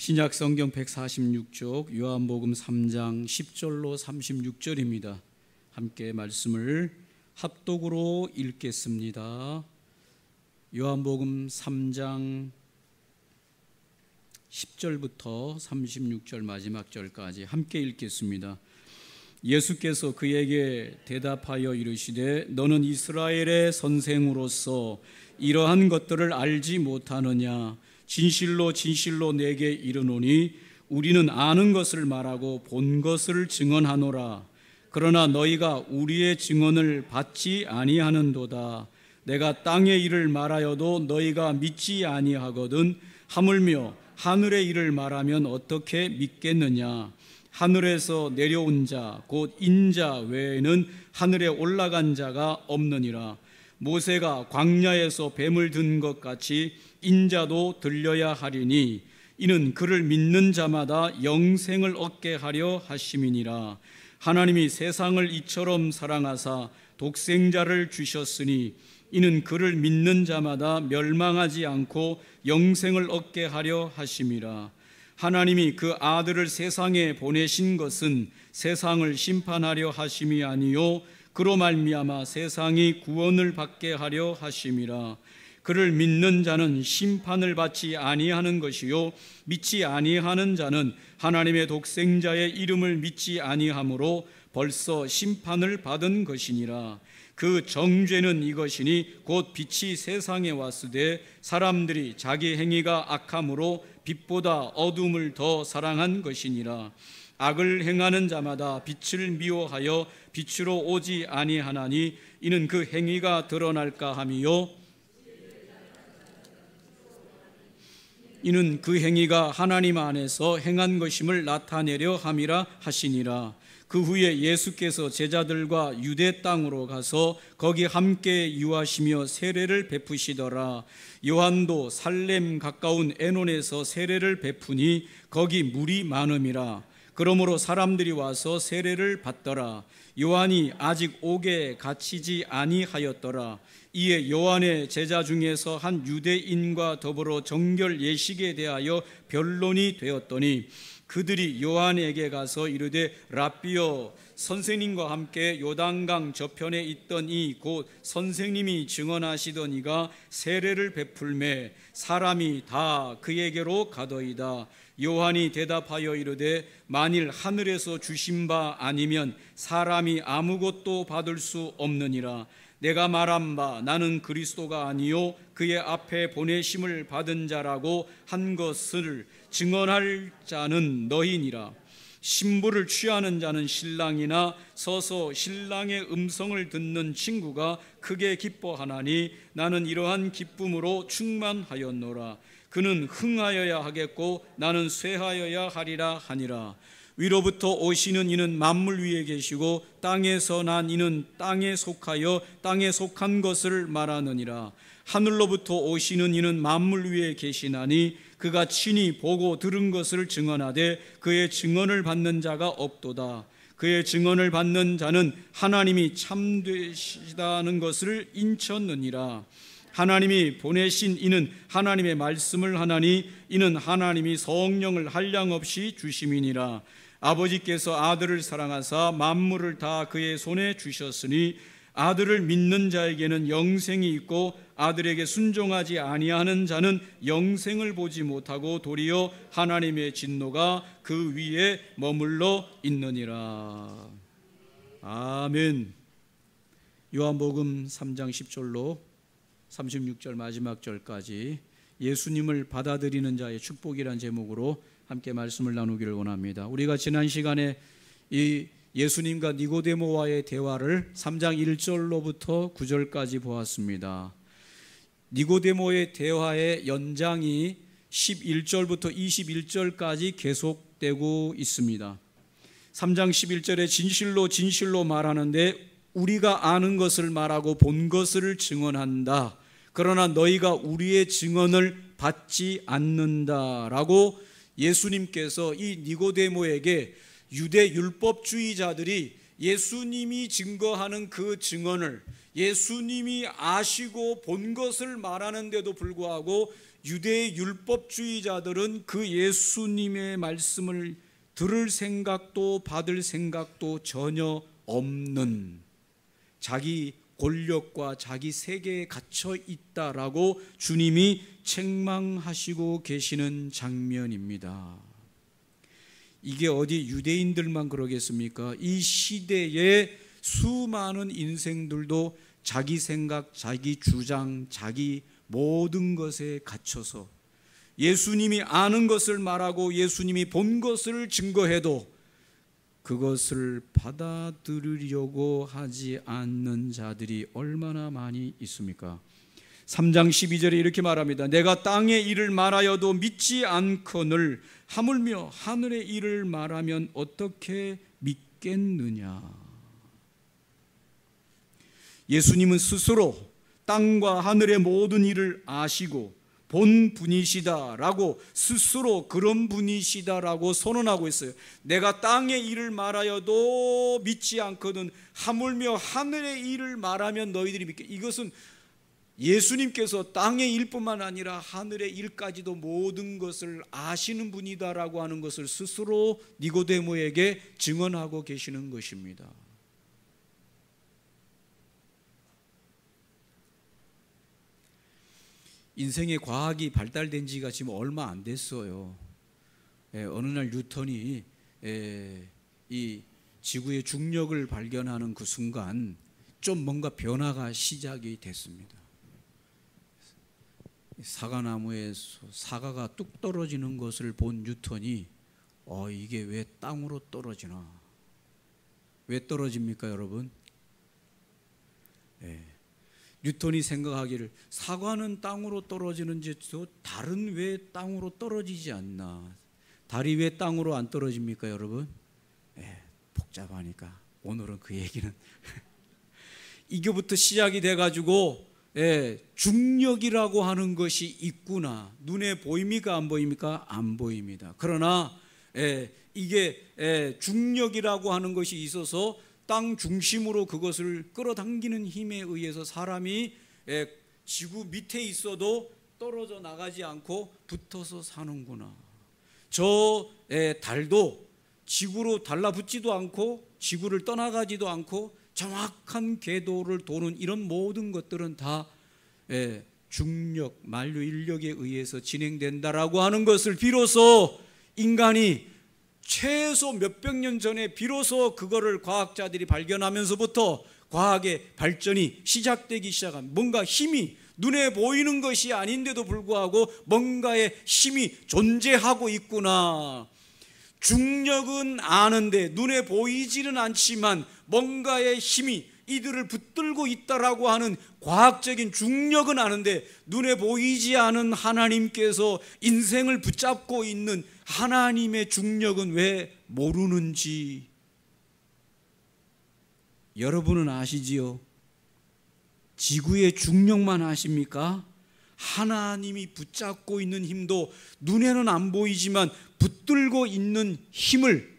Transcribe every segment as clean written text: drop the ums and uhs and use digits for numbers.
신약 성경 146쪽 요한복음 3장 10절로 36절입니다. 함께 말씀을 합독으로 읽겠습니다. 요한복음 3장 10절부터 36절 마지막 절까지 함께 읽겠습니다. 예수께서 그에게 대답하여 이르시되 너는 이스라엘의 선생으로서 이러한 것들을 알지 못하느냐? 진실로 진실로 내게 이르노니 우리는 아는 것을 말하고 본 것을 증언하노라. 그러나 너희가 우리의 증언을 받지 아니하는도다. 내가 땅의 일을 말하여도 너희가 믿지 아니하거든. 하물며 하늘의 일을 말하면 어떻게 믿겠느냐? 하늘에서 내려온 자 곧 인자 외에는 하늘에 올라간 자가 없느니라. 모세가 광야에서 뱀을 든 것 같이 인자도 들려야 하리니 이는 그를 믿는 자마다 영생을 얻게 하려 하심이니라. 하나님이 세상을 이처럼 사랑하사 독생자를 주셨으니 이는 그를 믿는 자마다 멸망하지 않고 영생을 얻게 하려 하심이라. 하나님이 그 아들을 세상에 보내신 것은 세상을 심판하려 하심이 아니요 그로 말미암아 세상이 구원을 받게 하려 하심이라. 그를 믿는 자는 심판을 받지 아니하는 것이요 믿지 아니하는 자는 하나님의 독생자의 이름을 믿지 아니하므로 벌써 심판을 받은 것이니라. 그 정죄는 이것이니 곧 빛이 세상에 왔으되 사람들이 자기 행위가 악함으로 빛보다 어둠을 더 사랑한 것이니라. 악을 행하는 자마다 빛을 미워하여 빛으로 오지 아니하나니 이는 그 행위가 드러날까 함이요 이는 그 행위가 하나님 안에서 행한 것임을 나타내려 함이라 하시니라. 그 후에 예수께서 제자들과 유대 땅으로 가서 거기 함께 유하시며 세례를 베푸시더라. 요한도 살렘 가까운 에논에서 세례를 베푸니 거기 물이 많음이라. 그러므로 사람들이 와서 세례를 받더라. 요한이 아직 옥에 갇히지 아니하였더라. 이에 요한의 제자 중에서 한 유대인과 더불어 정결 예식에 대하여 변론이 되었더니 그들이 요한에게 가서 이르되 랍비여 선생님과 함께 요단강 저편에 있던 이 곧 선생님이 증언하시던 이가 세례를 베풀매 사람이 다 그에게로 가더이다. 요한이 대답하여 이르되 만일 하늘에서 주신 바 아니면 사람이 아무것도 받을 수 없느니라. 내가 말한 바 나는 그리스도가 아니요 그의 앞에 보내심을 받은 자라고 한 것을 증언할 자는 너희니라. 신부를 취하는 자는 신랑이나 서서 신랑의 음성을 듣는 친구가 크게 기뻐하나니 나는 이러한 기쁨으로 충만하였노라. 그는 흥하여야 하겠고 나는 쇠하여야 하리라 하니라. 위로부터 오시는 이는 만물 위에 계시고 땅에서 난 이는 땅에 속하여 땅에 속한 것을 말하느니라. 하늘로부터 오시는 이는 만물 위에 계시나니 그가 친히 보고 들은 것을 증언하되 그의 증언을 받는 자가 없도다. 그의 증언을 받는 자는 하나님이 참되시다는 것을 인쳤느니라. 하나님이 보내신 이는 하나님의 말씀을 하나니 이는 하나님이 성령을 한량없이 주심이니라. 아버지께서 아들을 사랑하사 만물을 다 그의 손에 주셨으니 아들을 믿는 자에게는 영생이 있고 아들에게 순종하지 아니하는 자는 영생을 보지 못하고 도리어 하나님의 진노가 그 위에 머물러 있느니라. 아멘. 요한복음 3장 10절로 36절 마지막 절까지 예수님을 받아들이는 자의 축복이란 제목으로 함께 말씀을 나누기를 원합니다. 우리가 지난 시간에 이 예수님과 니고데모와의 대화를 3장 1절로부터 9절까지 보았습니다. 니고데모의 대화의 연장이 11절부터 21절까지 계속되고 있습니다. 3장 11절에 진실로 진실로 말하는데 우리가 아는 것을 말하고 본 것을 증언한다. 그러나 너희가 우리의 증언을 받지 않는다라고 예수님께서 이 니고데모에게 유대 율법주의자들이 예수님이 증거하는 그 증언을 예수님이 아시고 본 것을 말하는데도 불구하고 유대 율법주의자들은 그 예수님의 말씀을 들을 생각도 받을 생각도 전혀 없는, 자기 권력과 자기 세계에 갇혀 있다라고 주님이 책망하시고 계시는 장면입니다. 이게 어디 유대인들만 그러겠습니까? 이 시대에 수많은 인생들도 자기 생각, 자기 주장, 자기 모든 것에 갇혀서 예수님이 아는 것을 말하고 예수님이 본 것을 증거해도 그것을 받아들이려고 하지 않는 자들이 얼마나 많이 있습니까? 3장 12절에 이렇게 말합니다. 내가 땅의 일을 말하여도 믿지 않거늘 하물며 하늘의 일을 말하면 어떻게 믿겠느냐. 예수님은 스스로 땅과 하늘의 모든 일을 아시고 본 분이시다라고, 스스로 그런 분이시다라고 선언하고 있어요. 내가 땅의 일을 말하여도 믿지 않거든 하물며 하늘의 일을 말하면 너희들이 믿게. 이것은 예수님께서 땅의 일뿐만 아니라 하늘의 일까지도 모든 것을 아시는 분이다라고 하는 것을 스스로 니고데모에게 증언하고 계시는 것입니다. 인생의 과학이 발달된 지가 지금 얼마 안 됐어요. 어느 날 뉴턴이 이 지구의 중력을 발견하는 그 순간 좀 뭔가 변화가 시작이 됐습니다. 사과나무에서 사과가 뚝 떨어지는 것을 본 뉴턴이 이게 왜 땅으로 떨어지나? 왜 떨어집니까, 여러분? 뉴턴이 생각하기를 사과는 땅으로 떨어지는지 달은 왜 땅으로 떨어지지 않나? 달이 왜 땅으로 안 떨어집니까, 여러분? 복잡하니까 오늘은 그 얘기는 이거부터 시작이 돼가지고 중력이라고 하는 것이 있구나. 눈에 보입니까, 안 보입니까? 안 보입니다. 그러나 이게 중력이라고 하는 것이 있어서 땅 중심으로 그것을 끌어당기는 힘에 의해서 사람이 지구 밑에 있어도 떨어져 나가지 않고 붙어서 사는구나. 저 달도 지구로 달라붙지도 않고 지구를 떠나가지도 않고 정확한 궤도를 도는 이런 모든 것들은 다 중력, 만류 인력에 의해서 진행된다라고 하는 것을 비로소 인간이 최소 몇백 년 전에 비로소 그거를 과학자들이 발견하면서부터 과학의 발전이 시작되기 시작한, 뭔가 힘이 눈에 보이는 것이 아닌데도 불구하고 뭔가의 힘이 존재하고 있구나. 중력은 아는데 눈에 보이지는 않지만 뭔가의 힘이 이들을 붙들고 있다라고 하는 과학적인 중력은 아는데 눈에 보이지 않은 하나님께서 인생을 붙잡고 있는 하나님의 중력은 왜 모르는지 여러분은 아시지요? 지구의 중력만 아십니까? 하나님이 붙잡고 있는 힘도 눈에는 안 보이지만 붙들고 있는 힘을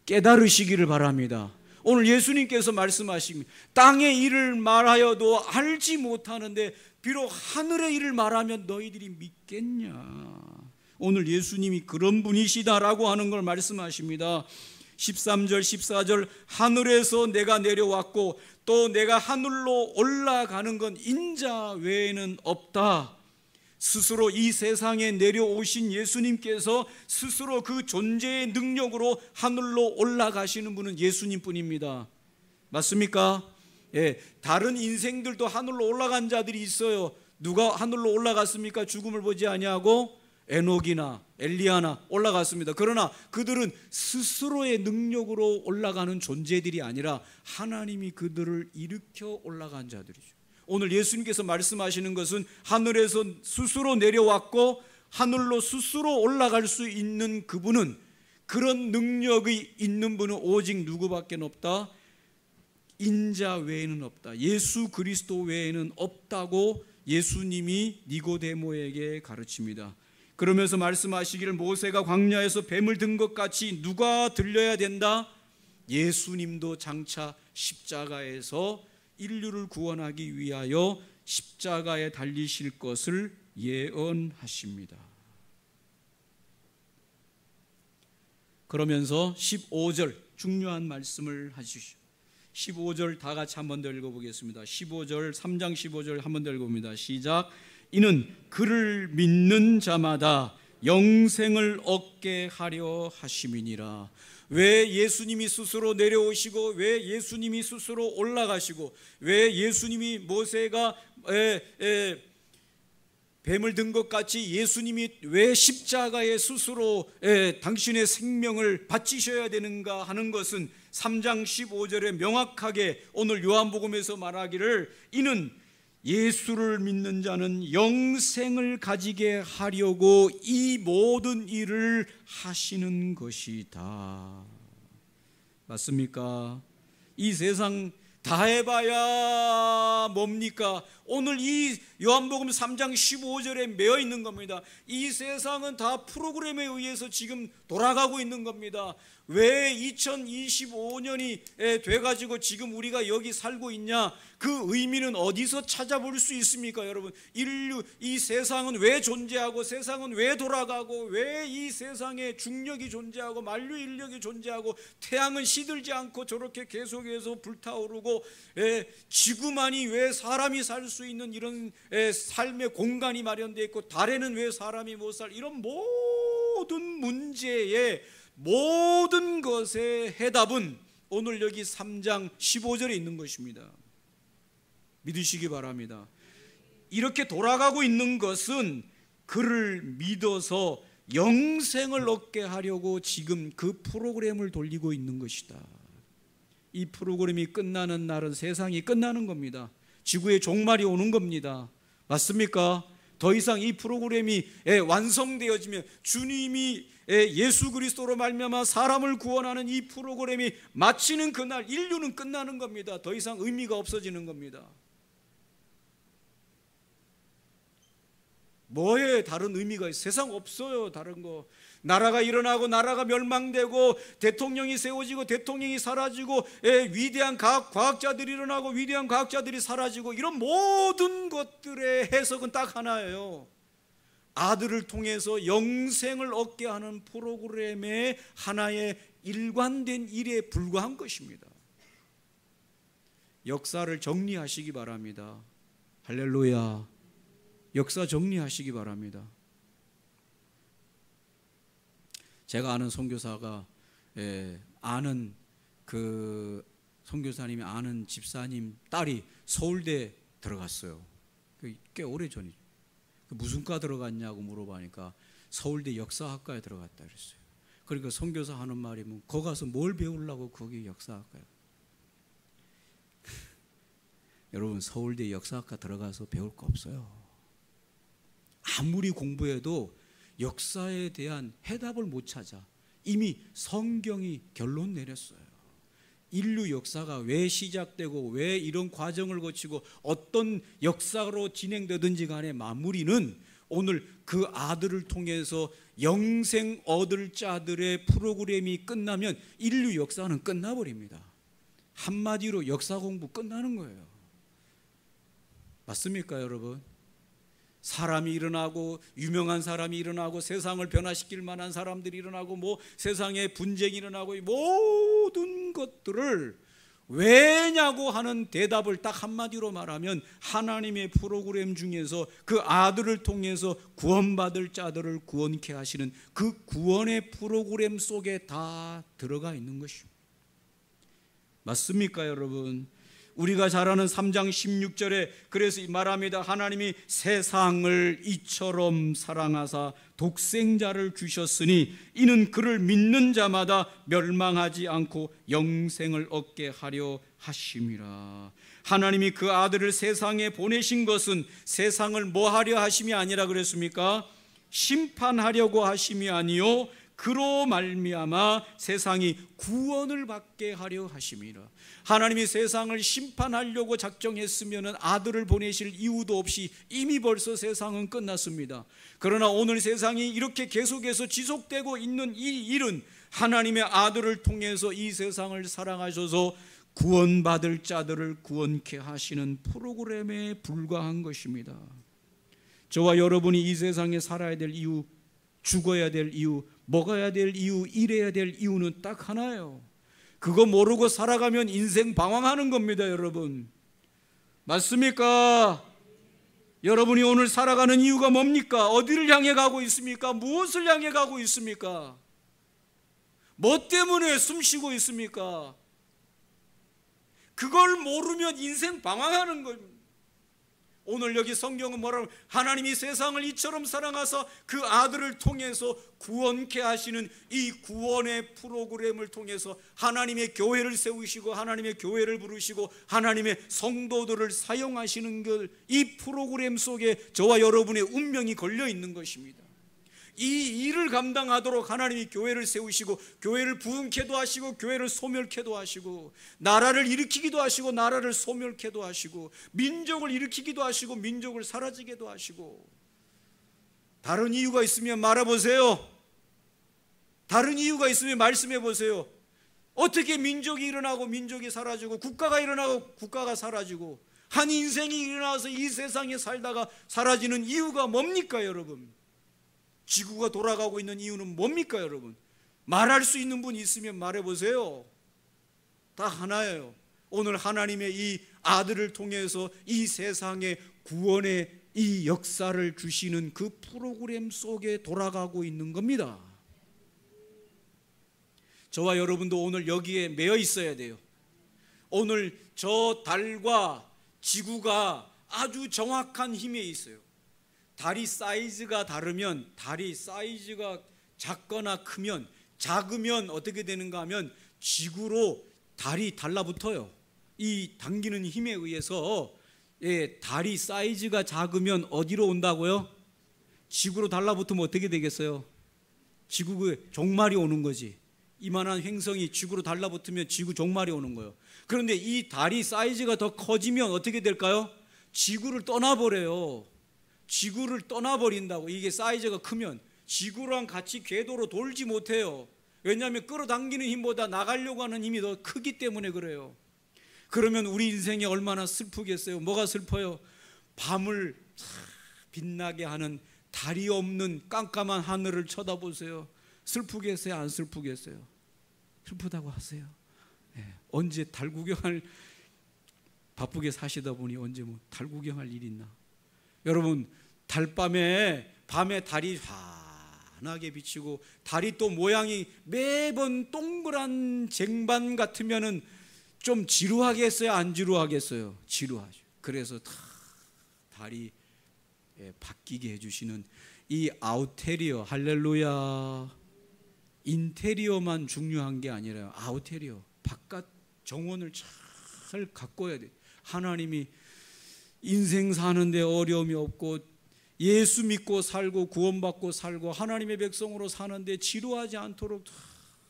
깨달으시기를 바랍니다. 오늘 예수님께서 말씀하십니다. 땅의 일을 말하여도 알지 못하는데 비록 하늘의 일을 말하면 너희들이 믿겠냐. 오늘 예수님이 그런 분이시다라고 하는 걸 말씀하십니다. 13절 14절 하늘에서 내가 내려왔고 또 내가 하늘로 올라가는 건 인자 외에는 없다. 스스로 이 세상에 내려오신 예수님께서 스스로 그 존재의 능력으로 하늘로 올라가시는 분은 예수님뿐입니다. 맞습니까? 다른 인생들도 하늘로 올라간 자들이 있어요. 누가 하늘로 올라갔습니까? 죽음을 보지 아니하고 에녹이나 엘리야나 올라갔습니다. 그러나 그들은 스스로의 능력으로 올라가는 존재들이 아니라 하나님이 그들을 일으켜 올라간 자들이죠. 오늘 예수님께서 말씀하시는 것은 하늘에서 스스로 내려왔고 하늘로 스스로 올라갈 수 있는 그분은, 그런 능력이 있는 분은 오직 누구밖에 없다? 인자 외에는 없다. 예수 그리스도 외에는 없다고 예수님이 니고데모에게 가르칩니다. 그러면서 말씀하시기를 모세가 광야에서 뱀을 든 것 같이 누가 들려야 된다? 예수님도 장차 십자가에서 인류를 구원하기 위하여 십자가에 달리실 것을 예언하십니다. 그러면서 15절 중요한 말씀을 하시죠. 15절 다 같이 한 번 더 읽어보겠습니다. 15절 3장 15절 한 번 더 읽어봅니다. 시작. 이는 그를 믿는 자마다 영생을 얻게 하려 하심이니라. 왜 예수님이 스스로 내려오시고, 왜 예수님이 스스로 올라가시고, 왜 예수님이 모세가 뱀을 든 것 같이 예수님이 왜 십자가에 스스로 당신의 생명을 바치셔야 되는가 하는 것은 3장 15절에 명확하게 오늘 요한복음에서 말하기를, 이는 예수를 믿는 자는 영생을 가지게 하려고 이 모든 일을 하시는 것이다. 맞습니까? 이 세상 다 해봐야 뭡니까? 오늘 이 요한복음 3장 15절에 매여 있는 겁니다. 이 세상은 다 프로그램에 의해서 지금 돌아가고 있는 겁니다. 왜 2025년이 돼가지고 지금 우리가 여기 살고 있냐? 그 의미는 어디서 찾아볼 수 있습니까, 여러분? 인류, 이 세상은 왜 존재하고, 세상은 왜 돌아가고, 왜 이 세상에 중력이 존재하고 만류 인력이 존재하고, 태양은 시들지 않고 저렇게 계속해서 불타오르고, 지구만이 왜 사람이 살 수 있는 이런 삶의 공간이 마련되어 있고, 달에는 왜 사람이 못 살, 이런 모든 문제에, 모든 것의 해답은 오늘 여기 3장 15절에 있는 것입니다. 믿으시기 바랍니다. 이렇게 돌아가고 있는 것은 그를 믿어서 영생을 얻게 하려고 지금 그 프로그램을 돌리고 있는 것이다. 이 프로그램이 끝나는 날은 세상이 끝나는 겁니다. 지구의 종말이 오는 겁니다. 맞습니까? 더 이상 이 프로그램이 완성되어지면, 주님이 예수 그리스도로 말미암아 사람을 구원하는 이 프로그램이 마치는 그날 인류는 끝나는 겁니다. 더 이상 의미가 없어지는 겁니다. 뭐에 다른 의미가 있어요? 세상 없어요. 다른 거. 나라가 일어나고 나라가 멸망되고 대통령이 세워지고 대통령이 사라지고 위대한 과학자들이 일어나고 위대한 과학자들이 사라지고, 이런 모든 것들의 해석은 딱 하나예요. 아들을 통해서 영생을 얻게 하는 프로그램의 하나의 일관된 일에 불과한 것입니다. 역사를 정리하시기 바랍니다. 할렐루야. 역사 정리하시기 바랍니다. 제가 아는 선교사가 아는 그 선교사님이 아는 집사님 딸이 서울대 들어갔어요. 꽤 오래 전이죠. 무슨 과 들어갔냐고 물어보니까 서울대 역사학과에 들어갔다 그랬어요. 그러니까 선교사 하는 말이 뭐, 거기 가서 뭘 배우려고 거기 역사학과에. 여러분, 서울대 역사학과 들어가서 배울 거 없어요. 아무리 공부해도 역사에 대한 해답을 못 찾아. 이미 성경이 결론 내렸어요. 인류 역사가 왜 시작되고 왜 이런 과정을 거치고 어떤 역사로 진행되든지 간에 마무리는 오늘 그 아들을 통해서 영생 얻을 자들의 프로그램이 끝나면 인류 역사는 끝나버립니다. 한마디로 역사 공부 끝나는 거예요. 맞습니까, 여러분? 사람이 일어나고, 유명한 사람이 일어나고, 세상을 변화시킬 만한 사람들이 일어나고, 뭐 세상에 분쟁이 일어나고, 모든 것들을 왜냐고 하는 대답을 딱 한마디로 말하면, 하나님의 프로그램 중에서 그 아들을 통해서 구원받을 자들을 구원케 하시는 그 구원의 프로그램 속에 다 들어가 있는 것입니다. 맞습니까, 여러분? 우리가 잘 아는 3장 16절에 그래서 말합니다. 하나님이 세상을 이처럼 사랑하사 독생자를 주셨으니 이는 그를 믿는 자마다 멸망하지 않고 영생을 얻게 하려 하심이라. 하나님이 그 아들을 세상에 보내신 것은 세상을 뭐 하려 하심이 아니라 그랬습니까? 심판하려고 하심이 아니요 그로 말미암아 세상이 구원을 받게 하려 하심이라. 하나님이 세상을 심판하려고 작정했으면 아들을 보내실 이유도 없이 이미 벌써 세상은 끝났습니다. 그러나 오늘 세상이 이렇게 계속해서 지속되고 있는 이 일은 하나님의 아들을 통해서 이 세상을 사랑하셔서 구원받을 자들을 구원케 하시는 프로그램에 불과한 것입니다. 저와 여러분이 이 세상에 살아야 될 이유, 죽어야 될 이유, 먹어야 될 이유, 일해야 될 이유는 딱 하나예요. 그거 모르고 살아가면 인생 방황하는 겁니다, 여러분. 맞습니까? 여러분이 오늘 살아가는 이유가 뭡니까? 어디를 향해 가고 있습니까? 무엇을 향해 가고 있습니까? 뭐 때문에 숨쉬고 있습니까? 그걸 모르면 인생 방황하는 겁니다. 오늘 여기 성경은 뭐라고, 하나님이 세상을 이처럼 사랑하사 그 아들을 통해서 구원케 하시는 이 구원의 프로그램을 통해서 하나님의 교회를 세우시고 하나님의 교회를 부르시고 하나님의 성도들을 사용하시는 이 프로그램 속에 저와 여러분의 운명이 걸려 있는 것입니다. 이 일을 감당하도록 하나님이 교회를 세우시고 교회를 부흥케도 하시고 교회를 소멸케도 하시고 나라를 일으키기도 하시고 나라를 소멸케도 하시고 민족을 일으키기도 하시고 민족을 사라지게도 하시고. 다른 이유가 있으면 말해보세요. 다른 이유가 있으면 말씀해 보세요. 어떻게 민족이 일어나고 민족이 사라지고 국가가 일어나고 국가가 사라지고 한 인생이 일어나서 이 세상에 살다가 사라지는 이유가 뭡니까, 여러분? 지구가 돌아가고 있는 이유는 뭡니까, 여러분? 말할 수 있는 분이 있으면 말해보세요. 다 하나예요. 오늘 하나님의 이 아들을 통해서 이 세상에 구원의 이 역사를 주시는 그 프로그램 속에 돌아가고 있는 겁니다. 저와 여러분도 오늘 여기에 매여 있어야 돼요. 오늘 저 달과 지구가 아주 정확한 힘에 있어요. 달이 사이즈가 다르면, 달이 사이즈가 작거나 크면, 작으면 어떻게 되는가 하면 지구로 달이 달라붙어요. 이 당기는 힘에 의해서 달이 사이즈가 작으면 어디로 온다고요? 지구로 달라붙으면 어떻게 되겠어요? 지구의 종말이 오는 거지. 이만한 행성이 지구로 달라붙으면 지구 종말이 오는 거예요. 그런데 이 달이 사이즈가 더 커지면 어떻게 될까요? 지구를 떠나버려요. 지구를 떠나버린다고. 이게 사이즈가 크면 지구랑 같이 궤도로 돌지 못해요. 왜냐하면 끌어당기는 힘보다 나가려고 하는 힘이 더 크기 때문에 그래요. 그러면 우리 인생이 얼마나 슬프겠어요? 뭐가 슬퍼요? 밤을 빛나게 하는 달이 없는 깜깜한 하늘을 쳐다보세요. 슬프겠어요? 안 슬프겠어요? 슬프다고 하세요. 언제 달 구경할, 바쁘게 사시다 보니 언제 뭐 달 구경할 일이 있나? 여러분, 밤에 달이 환하게 비치고 달이 또 모양이 매번 동그란 쟁반 같으면은 좀 지루하겠어요? 안 지루하겠어요? 지루하죠. 그래서 달이 바뀌게 해주시는 이 아우테리어, 할렐루야. 인테리어만 중요한 게 아니라요, 아우테리어, 바깥 정원을 잘 가꿔야 돼요. 하나님이 인생 사는데 어려움이 없고 예수 믿고 살고 구원받고 살고 하나님의 백성으로 사는데 지루하지 않도록 다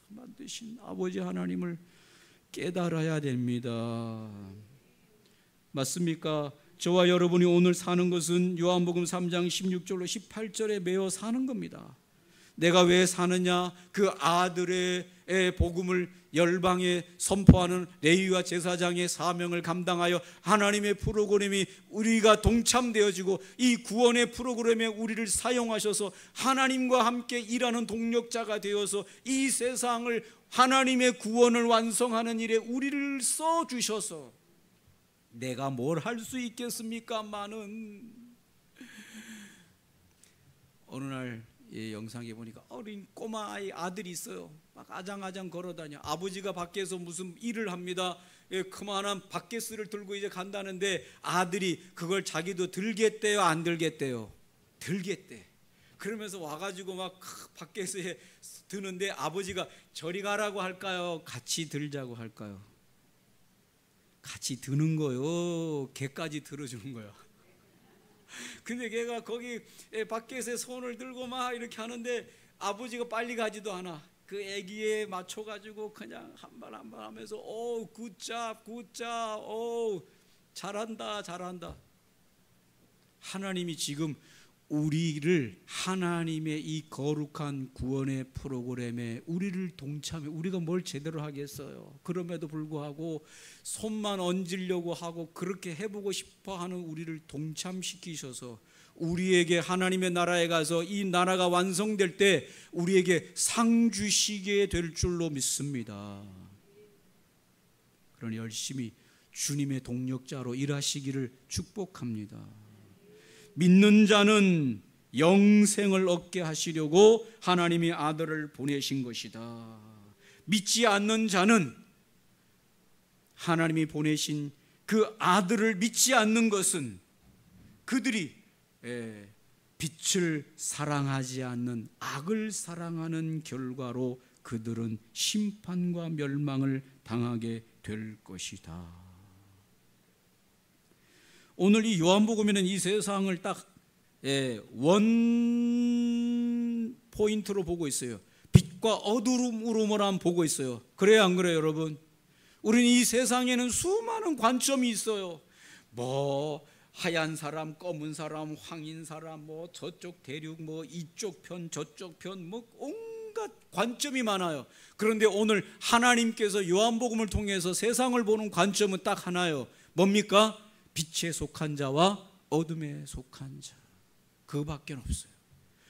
만드신 아버지 하나님을 깨달아야 됩니다. 맞습니까? 저와 여러분이 오늘 사는 것은 요한복음 3장 16절로 18절에 매어 사는 겁니다. 내가 왜 사느냐? 그 아들의 복음을 열방에 선포하는 레위와 제사장의 사명을 감당하여 하나님의 프로그램이 우리가 동참되어지고 이 구원의 프로그램에 우리를 사용하셔서 하나님과 함께 일하는 동력자가 되어서 이 세상을 하나님의 구원을 완성하는 일에 우리를 써주셔서 내가 뭘 할 수 있겠습니까마는. 어느 날 영상에 보니까 어린 꼬마 아들이 있어요. 막 아장아장 걸어다녀. 아버지가 밖에서 무슨 일을 합니다. 그만한 바켓을 들고 이제 간다는데 아들이 그걸 자기도 들겠대요, 안 들겠대요? 들겠대. 그러면서 와가지고 막 바켓에 드는데 아버지가 저리 가라고 할까요? 같이 들자고 할까요? 같이 드는 거요. 걔까지 들어주는 거야. 근데 걔가 거기 바켓에 손을 들고 막 이렇게 하는데 아버지가 빨리 가지도 않아. 그 애기에 맞춰가지고 그냥 한 발 한 발 하면서 오 굿잡 오 잘한다. 하나님이 지금 우리를 하나님의 이 거룩한 구원의 프로그램에 우리를 동참해. 우리가 뭘 제대로 하겠어요? 그럼에도 불구하고 손만 얹으려고 하고 그렇게 해보고 싶어하는 우리를 동참시키셔서 우리에게 하나님의 나라에 가서 이 나라가 완성될 때 우리에게 상 주시게 될 줄로 믿습니다. 그러니 열심히 주님의 동력자로 일하시기를 축복합니다. 믿는 자는 영생을 얻게 하시려고 하나님이 아들을 보내신 것이다. 믿지 않는 자는 하나님이 보내신 그 아들을 믿지 않는 것은 그들이 빛을 사랑하지 않는 악을 사랑하는 결과로 그들은 심판과 멸망을 당하게 될 것이다. 오늘 이 요한복음에는 이 세상을 딱 원 포인트로 보고 있어요. 빛과 어두움으로만 보고 있어요. 그래요, 안 그래요, 여러분? 우리는 이 세상에는 수많은 관점이 있어요. 뭐 하얀 사람, 검은 사람, 황인 사람, 뭐 저쪽 대륙, 뭐 이쪽 편, 저쪽 편, 뭐 온갖 관점이 많아요. 그런데 오늘 하나님께서 요한복음을 통해서 세상을 보는 관점은 딱 하나요. 뭡니까? 빛에 속한 자와 어둠에 속한 자. 그밖에 없어요.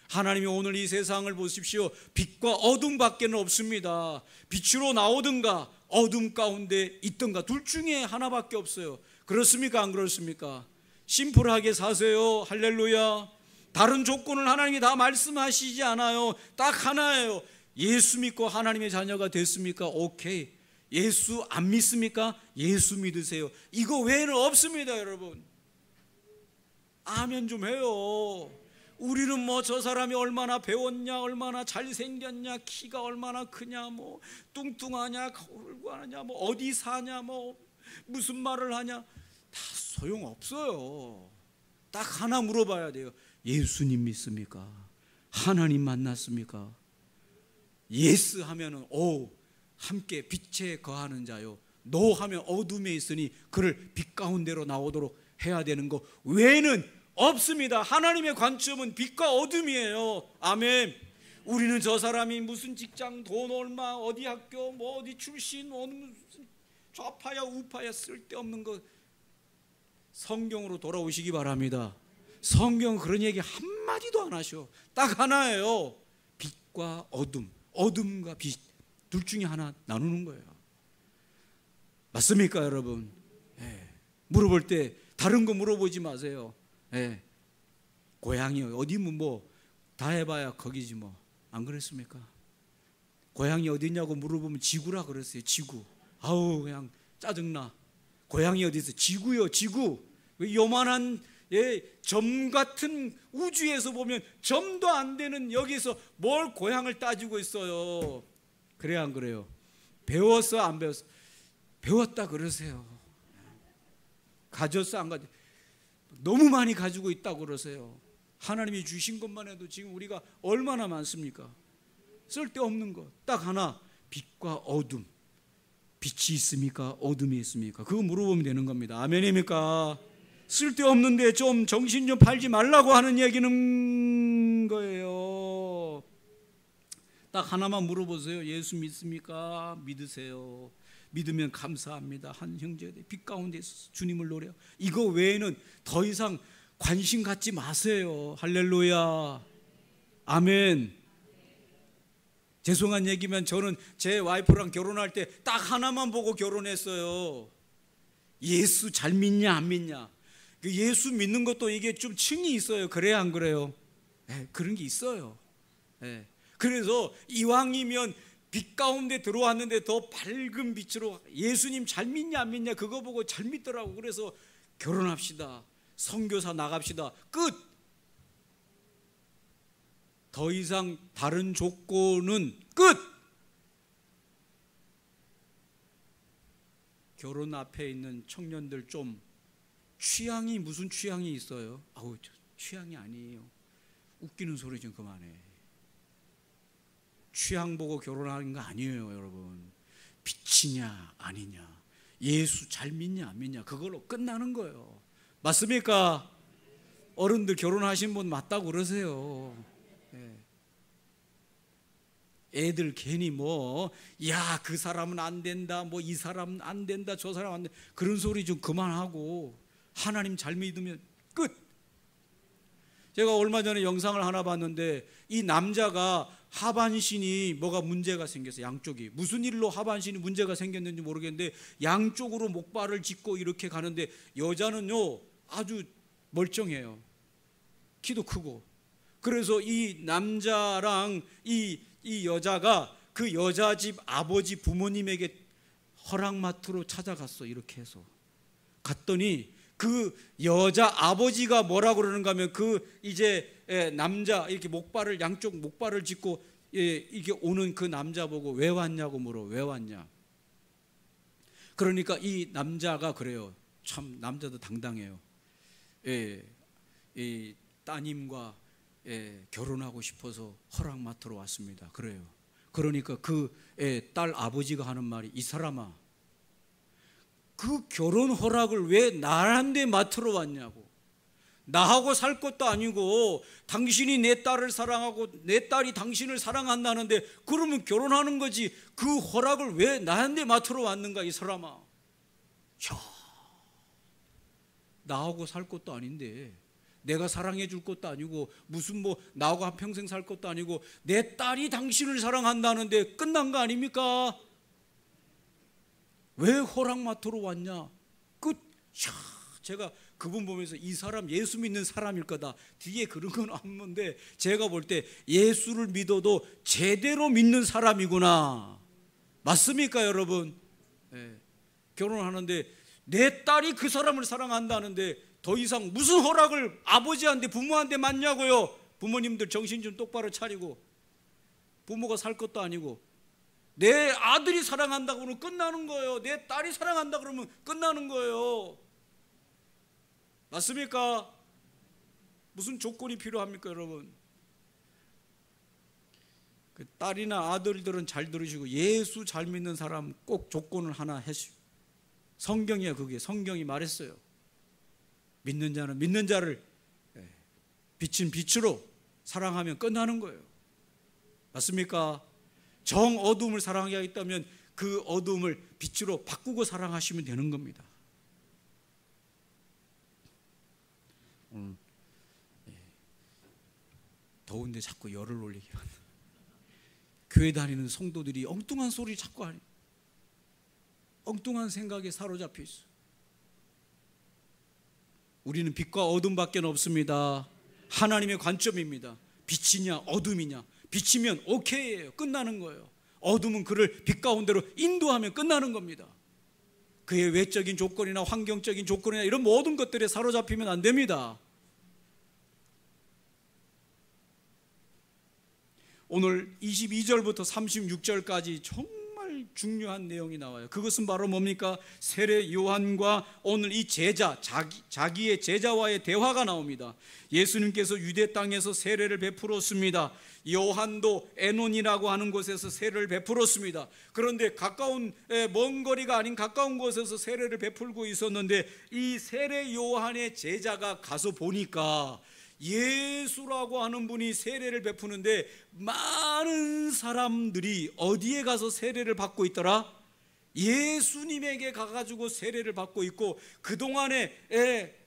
하나님이 오늘 이 세상을 보십시오. 빛과 어둠밖에 없습니다. 빛으로 나오든가 어둠 가운데 있든가 둘 중에 하나밖에 없어요. 그렇습니까? 안 그렇습니까? 심플하게 사세요. 할렐루야. 다른 조건을 하나님이 다 말씀하시지 않아요. 딱 하나예요. 예수 믿고 하나님의 자녀가 됐습니까? 오케이. 예수 안 믿습니까? 예수 믿으세요. 이거 외에는 없습니다, 여러분. 아멘 좀 해요. 우리는 뭐 저 사람이 얼마나 배웠냐, 얼마나 잘생겼냐, 키가 얼마나 크냐, 뭐 뚱뚱하냐, 홀고하냐, 뭐 어디 사냐, 뭐 무슨 말을 하냐, 다 소용없어요. 딱 하나 물어봐야 돼요. 예수님 믿습니까? 하나님 만났습니까? 예스 하면은 오, 함께 빛에 거하는 자요. 노 하면 어둠에 있으니 그를 빛 가운데로 나오도록 해야 되는 거 외에는 없습니다. 하나님의 관점은 빛과 어둠이에요. 아멘. 우리는 저 사람이 무슨 직장, 돈 얼마, 어디 학교, 뭐 어디 출신, 어느 좌파야 우파야 쓸데없는 거. 성경으로 돌아오시기 바랍니다. 성경 그런 얘기 한마디도 안 하셔. 딱 하나예요. 빛과 어둠, 어둠과 빛 둘 중에 하나 나누는 거예요. 맞습니까, 여러분? 물어볼 때 다른 거 물어보지 마세요. 고향이 어디면 뭐 다 해봐야 거기지 뭐. 안 그랬습니까? 고향이 어디냐고 물어보면 지구라 그랬어요. 지구. 아우 그냥 짜증나. 고향이 어디 있어? 지구요, 지구. 요만한 점 같은 우주에서 보면 점도 안 되는 여기서 뭘 고향을 따지고 있어요. 그래야 안 그래요? 배웠어, 안 배웠어? 배웠다 그러세요. 가졌어, 안 가졌어? 너무 많이 가지고 있다고 그러세요. 하나님이 주신 것만 해도 지금 우리가 얼마나 많습니까? 쓸데없는 것 딱 하나. 빛과 어둠. 빛이 있습니까? 어둠이 있습니까? 그거 물어보면 되는 겁니다. 아멘입니까? 쓸데없는데 좀 정신 좀 팔지 말라고 하는 얘기는 거예요. 딱 하나만 물어보세요. 예수 믿습니까? 믿으세요. 믿으면 감사합니다. 한 형제들 빛 가운데 있어서 주님을 노려. 이거 외에는 더 이상 관심 갖지 마세요. 할렐루야. 아멘. 죄송한 얘기면 저는 제 와이프랑 결혼할 때 딱 하나만 보고 결혼했어요. 예수 잘 믿냐 안 믿냐. 그 예수 믿는 것도 이게 좀 층이 있어요. 그래야 안 그래요? 그런 게 있어요. 그래서 이왕이면 빛 가운데 들어왔는데 더 밝은 빛으로 예수님 잘 믿냐 안 믿냐 그거 보고 잘 믿더라고. 그래서 결혼합시다. 선교사 나갑시다. 끝. 더 이상 다른 조건은 끝. 결혼 앞에 있는 청년들 좀 취향이 무슨 취향이 있어요? 아우 취향이 아니에요. 웃기는 소리 좀 그만해. 취향 보고 결혼하는 거 아니에요, 여러분. 빛이냐 아니냐, 예수 잘 믿냐 안 믿냐 그걸로 끝나는 거예요. 맞습니까? 어른들 결혼하신 분 맞다고 그러세요. 애들 괜히 뭐 야 그 사람은 안 된다, 뭐 이 사람은 안 된다, 저 사람 안 된다 그런 소리 좀 그만하고 하나님 잘 믿으면 끝. 제가 얼마 전에 영상을 하나 봤는데 이 남자가 하반신이 뭐가 문제가 생겼어요. 양쪽이. 무슨 일로 하반신이 문제가 생겼는지 모르겠는데 양쪽으로 목발을 짚고 이렇게 가는데 여자는요 아주 멀쩡해요. 키도 크고. 그래서 이 남자랑 이 여자가 그 여자 집 아버지 부모님에게 허락마트로 찾아갔어. 이렇게 해서 갔더니 그 여자 아버지가 뭐라고 그러는가 하면 그 이제 남자 이렇게 목발을 양쪽 목발을 짚고 이게 오는 그 남자 보고 왜 왔냐고 물어. 왜 왔냐. 그러니까 이 남자가 그래요. 참 남자도 당당해요. 이 따님과 결혼하고 싶어서 허락마트로 왔습니다. 그래요. 그러니까 그 딸 아버지가 하는 말이 이 사람아 그 결혼 허락을 왜 나한테 맡으러 왔냐고. 나하고 살 것도 아니고 당신이 내 딸을 사랑하고 내 딸이 당신을 사랑한다는데 그러면 결혼하는 거지 그 허락을 왜 나한테 맡으러 왔는가 이 사람아. 야, 나하고 살 것도 아닌데 내가 사랑해 줄 것도 아니고 무슨 뭐 나하고 한평생 살 것도 아니고 내 딸이 당신을 사랑한다는데 끝난 거 아닙니까? 왜 허락 맡으러 왔냐? 제가 그분 보면서 이 사람 예수 믿는 사람일 거다. 뒤에 그런 건 없는데 제가 볼 때 예수를 믿어도 제대로 믿는 사람이구나. 맞습니까 여러분? 결혼하는데 내 딸이 그 사람을 사랑한다는데 더 이상 무슨 허락을 아버지한테 부모한테 맞냐고요. 부모님들 정신 좀 똑바로 차리고 부모가 살 것도 아니고 내 아들이 사랑한다 그러면 끝나는 거예요. 내 딸이 사랑한다 그러면 끝나는 거예요. 맞습니까? 무슨 조건이 필요합니까 여러분? 그 딸이나 아들들은 잘 들으시고 예수 잘 믿는 사람 꼭 조건을 하나 해주시오. 성경이야 그게. 성경이 말했어요. 믿는 자는 믿는 자를 빛은 빛으로 사랑하면 끝나는 거예요. 맞습니까? 정 어둠을 사랑하겠다면 그 어둠을 빛으로 바꾸고 사랑하시면 되는 겁니다. 오늘 더운데 자꾸 열을 올리게 한다. 교회 다니는 성도들이 엉뚱한 소리 자꾸 하니 엉뚱한 생각에 사로잡혀 있어. 우리는 빛과 어둠밖에 없습니다. 하나님의 관점입니다. 빛이냐 어둠이냐. 빛이면 오케이예요. 끝나는 거예요. 어둠은 그를 빛 가운데로 인도하면 끝나는 겁니다. 그의 외적인 조건이나 환경적인 조건이나 이런 모든 것들에 사로잡히면 안 됩니다. 오늘 22절부터 36절까지 정말 중요한 내용이 나와요. 그것은 바로 뭡니까? 세례 요한과 오늘 이 제자, 자기의 제자와의 대화가 나옵니다. 예수님께서 유대 땅에서 세례를 베풀었습니다. 요한도 에논이라고 하는 곳에서 세례를 베풀었습니다. 그런데 가까운 먼 거리가 아닌 가까운 곳에서 세례를 베풀고 있었는데 이 세례 요한의 제자가 가서 보니까 예수라고 하는 분이 세례를 베푸는데 많은 사람들이 어디에 가서 세례를 받고 있더라? 예수님에게 가가지고 세례를 받고 있고 그동안에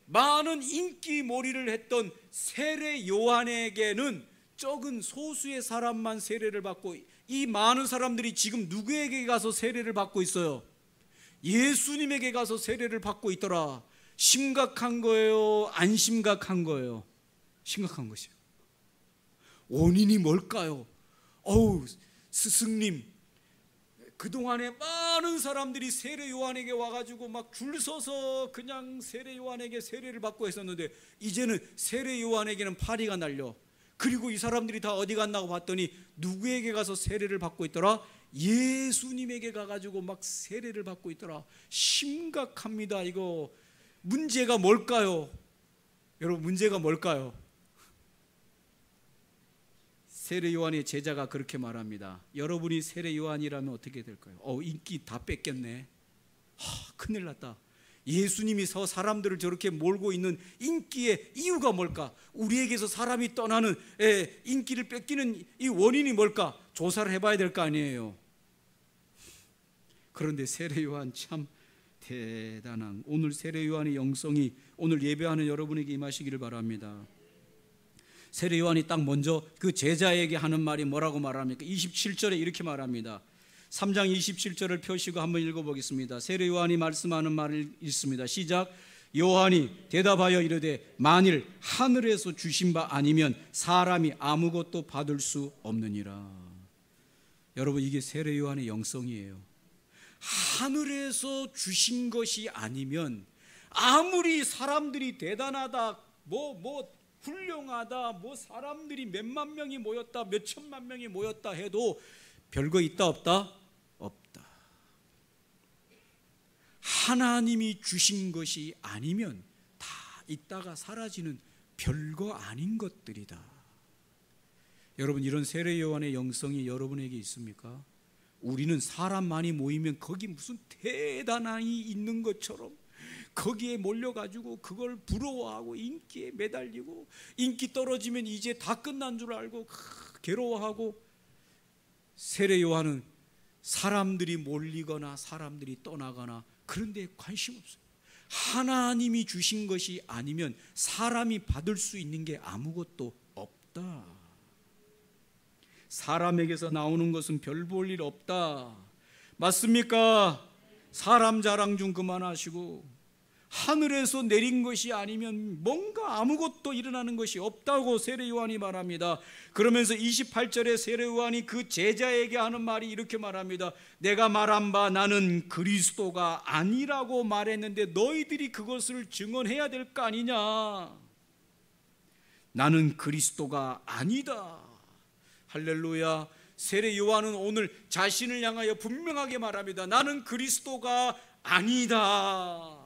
많은 인기몰이를 했던 세례 요한에게는 적은 소수의 사람만 세례를 받고 이 많은 사람들이 지금 누구에게 가서 세례를 받고 있어요? 예수님에게 가서 세례를 받고 있더라. 심각한 거예요? 안 심각한 거예요? 심각한 것이에요. 원인이 뭘까요? 스승님 그동안에 많은 사람들이 세례 요한에게 와가지고 막 줄 서서 그냥 세례 요한에게 세례를 받고 했었는데 이제는 세례 요한에게는 파리가 날려. 그리고 이 사람들이 다 어디 갔나고 봤더니 누구에게 가서 세례를 받고 있더라? 예수님에게 가가지고 막 세례를 받고 있더라. 심각합니다. 이거 문제가 뭘까요? 여러분 문제가 뭘까요? 세례 요한의 제자가 그렇게 말합니다. 여러분이 세례 요한이라면 어떻게 될까요? 인기 다 뺏겼네. 큰일 났다. 예수님이 사람들을 저렇게 몰고 있는 인기의 이유가 뭘까? 우리에게서 사람이 떠나는 인기를 뺏기는 이 원인이 뭘까? 조사를 해봐야 될 거 아니에요. 그런데 세례 요한 참 대단한 오늘 세례 요한의 영성이 오늘 예배하는 여러분에게 임하시기를 바랍니다. 세례 요한이 딱 먼저 그 제자에게 하는 말이 뭐라고 말합니까? 27절에 이렇게 말합니다. 3장 27절을 펴시고 한번 읽어보겠습니다. 세례 요한이 말씀하는 말을 읽습니다. 시작. 요한이 대답하여 이르되 만일 하늘에서 주신 바 아니면 사람이 아무것도 받을 수 없느니라. 여러분, 이게 세례 요한의 영성이에요. 하늘에서 주신 것이 아니면 아무리 사람들이 대단하다, 뭐 훌륭하다, 사람들이 몇만 명이 모였다, 몇천만 명이 모였다 해도 별거 있다 없다? 없다. 하나님이 주신 것이 아니면 다 있다가 사라지는 별거 아닌 것들이다. 여러분, 이런 세례 요한의 영성이 여러분에게 있습니까? 우리는 사람 많이 모이면 거기 무슨 대단함이 있는 것처럼 거기에 몰려가지고 그걸 부러워하고 인기에 매달리고, 인기 떨어지면 이제 다 끝난 줄 알고 괴로워하고. 세례 요한은 사람들이 몰리거나 사람들이 떠나거나 그런 데 관심 없어요. 하나님이 주신 것이 아니면 사람이 받을 수 있는 게 아무것도 없다. 사람에게서 나오는 것은 별 볼 일 없다. 맞습니까? 사람 자랑 좀 그만하시고, 하늘에서 내린 것이 아니면 뭔가 아무것도 일어나는 것이 없다고 세례 요한이 말합니다. 그러면서 28절에 세례 요한이 그 제자에게 하는 말이 이렇게 말합니다. 내가 말한 바 나는 그리스도가 아니라고 말했는데 너희들이 그것을 증언해야 될 거 아니냐. 나는 그리스도가 아니다. 할렐루야. 세례 요한은 오늘 자신을 향하여 분명하게 말합니다. 나는 그리스도가 아니다.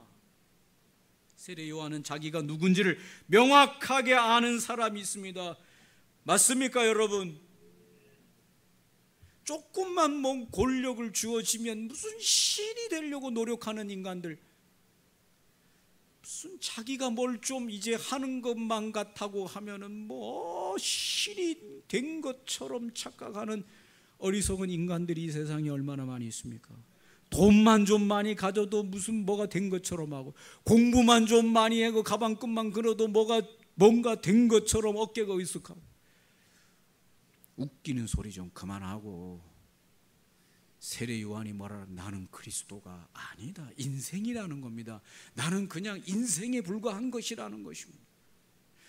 세례 요한은 자기가 누군지를 명확하게 아는 사람이 있습니다. 맞습니까, 여러분? 조금만 권력을 주어지면 무슨 신이 되려고 노력하는 인간들, 무슨 자기가 뭘 좀 이제 하는 것만 같다고 하면은 신이 된 것처럼 착각하는 어리석은 인간들이 이 세상에 얼마나 많이 있습니까? 돈만 좀 많이 가져도 무슨 뭐가 된 것처럼 하고, 공부만 좀 많이 하고 가방끈만 걸어도 뭔가 된 것처럼 어깨가 으쓱하고. 웃기는 소리 좀 그만하고, 세례 요한이 뭐라, 나는 그리스도가 아니다. 인생이라는 겁니다. 나는 그냥 인생에 불과한 것이라는 것입니다.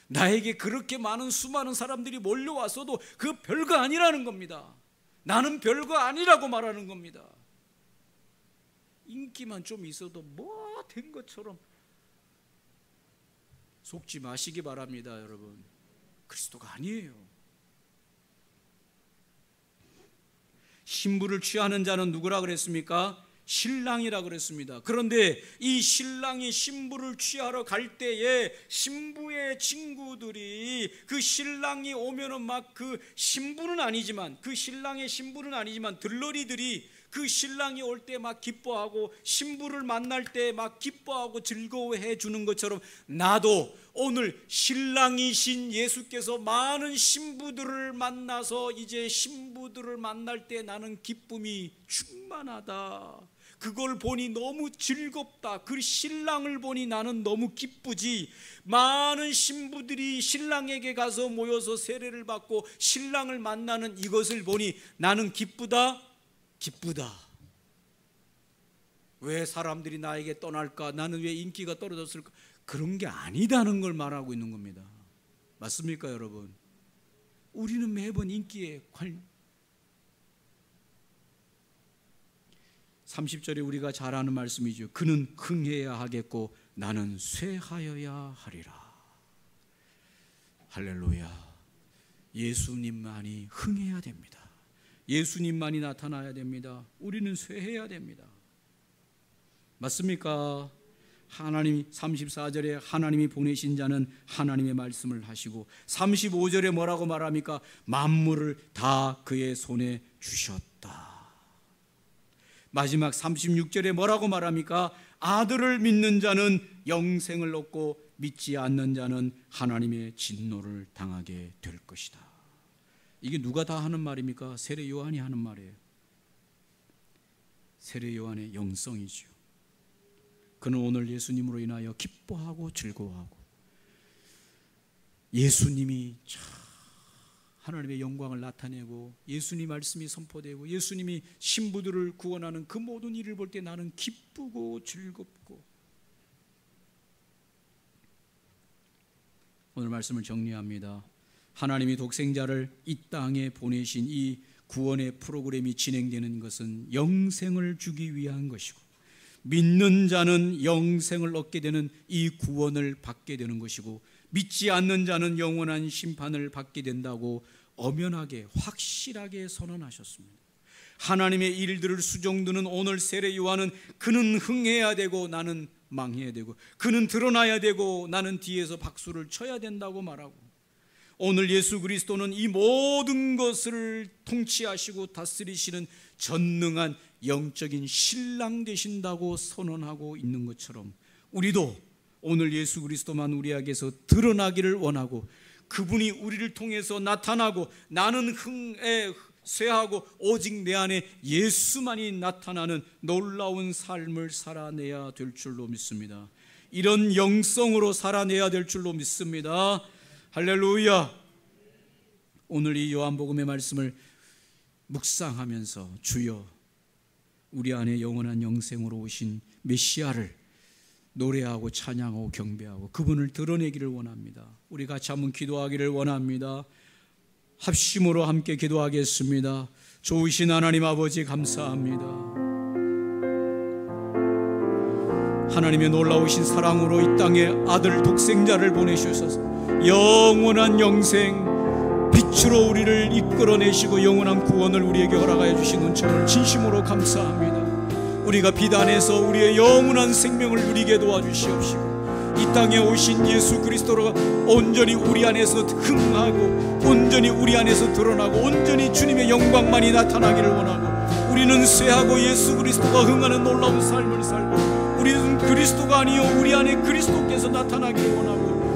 나에게 그렇게 많은 수많은 사람들이 몰려왔어도 그 별거 아니라는 겁니다. 나는 별거 아니라고 말하는 겁니다. 인기만 좀 있어도 뭐 된 것처럼 속지 마시기 바랍니다. 여러분, 그리스도가 아니에요. 신부를 취하는 자는 누구라 그랬습니까? 신랑이라 그랬습니다. 그런데 이 신랑이 신부를 취하러 갈 때에 신부의 친구들이 그 신랑이 오면은 막 그 신부는 아니지만, 그 신랑의 신부는 아니지만 들러리들이 그 신랑이 올 때 막 기뻐하고 신부를 만날 때 막 기뻐하고 즐거워해 주는 것처럼, 나도 오늘 신랑이신 예수께서 많은 신부들을 만나서 이제 신부들을 만날 때 나는 기쁨이 충만하다. 그걸 보니 너무 즐겁다. 그 신랑을 보니 나는 너무 기쁘지. 많은 신부들이 신랑에게 가서 모여서 세례를 받고 신랑을 만나는 이것을 보니 나는 기쁘다. 왜 사람들이 나에게 떠날까? 나는 왜 인기가 떨어졌을까? 그런 게 아니다는 걸 말하고 있는 겁니다. 맞습니까, 여러분? 우리는 매번 인기에 30절에 우리가 잘 아는 말씀이죠. 그는 흥해야 하겠고 나는 쇠하여야 하리라. 할렐루야. 예수님만이 흥해야 됩니다. 예수님만이 나타나야 됩니다. 우리는 쇠해야 됩니다. 맞습니까? 하나님 34절에 하나님이 보내신 자는 하나님의 말씀을 하시고, 35절에 뭐라고 말합니까? 만물을 다 그의 손에 주셨다. 마지막 36절에 뭐라고 말합니까? 아들을 믿는 자는 영생을 얻고 믿지 않는 자는 하나님의 진노를 당하게 될 것이다. 이게 누가 다 하는 말입니까? 세례 요한이 하는 말이에요. 세례 요한의 영성이죠. 그는 오늘 예수님으로 인하여 기뻐하고 즐거워하고, 예수님이 하나님의 영광을 나타내고 예수님 말씀이 선포되고 예수님이 신부들을 구원하는 그 모든 일을 볼 때 나는 기쁘고 즐겁고. 오늘 말씀을 정리합니다. 하나님이 독생자를 이 땅에 보내신 이 구원의 프로그램이 진행되는 것은 영생을 주기 위한 것이고, 믿는 자는 영생을 얻게 되는 이 구원을 받게 되는 것이고, 믿지 않는 자는 영원한 심판을 받게 된다고 엄연하게 확실하게 선언하셨습니다. 하나님의 일들을 수종드는 오늘 세례 요한은 그는 흥해야 되고 나는 망해야 되고, 그는 드러나야 되고 나는 뒤에서 박수를 쳐야 된다고 말하고, 오늘 예수 그리스도는 이 모든 것을 통치하시고 다스리시는 전능한 영적인 신랑 되신다고 선언하고 있는 것처럼, 우리도 오늘 예수 그리스도만 우리에게서 드러나기를 원하고, 그분이 우리를 통해서 나타나고 나는 흥에 쇠하고 오직 내 안에 예수만이 나타나는 놀라운 삶을 살아내야 될 줄로 믿습니다. 이런 영성으로 살아내야 될 줄로 믿습니다. 할렐루야. 오늘 이 요한복음의 말씀을 묵상하면서 주여, 우리 안에 영원한 영생으로 오신 메시아를 노래하고 찬양하고 경배하고 그분을 드러내기를 원합니다. 우리 같이 한번 기도하기를 원합니다. 합심으로 함께 기도하겠습니다. 좋으신 하나님 아버지, 감사합니다. 하나님의 놀라우신 사랑으로 이 땅에 아들 독생자를 보내주셔서 영원한 영생, 빛으로 우리를 이끌어내시고 영원한 구원을 우리에게 허락하여 주신 은총을 진심으로 감사합니다. 우리가 비단에서 우리의 영원한 생명을 누리게 도와주시옵시고, 이 땅에 오신 예수 그리스도가 온전히 우리 안에서 흥하고 온전히 우리 안에서 드러나고 온전히 주님의 영광만이 나타나기를 원하고, 우리는 쇠하고 예수 그리스도가 흥하는 놀라운 삶을 살고, 우리는 그리스도가 아니요 우리 안에 그리스도께서 나타나기를 원하고,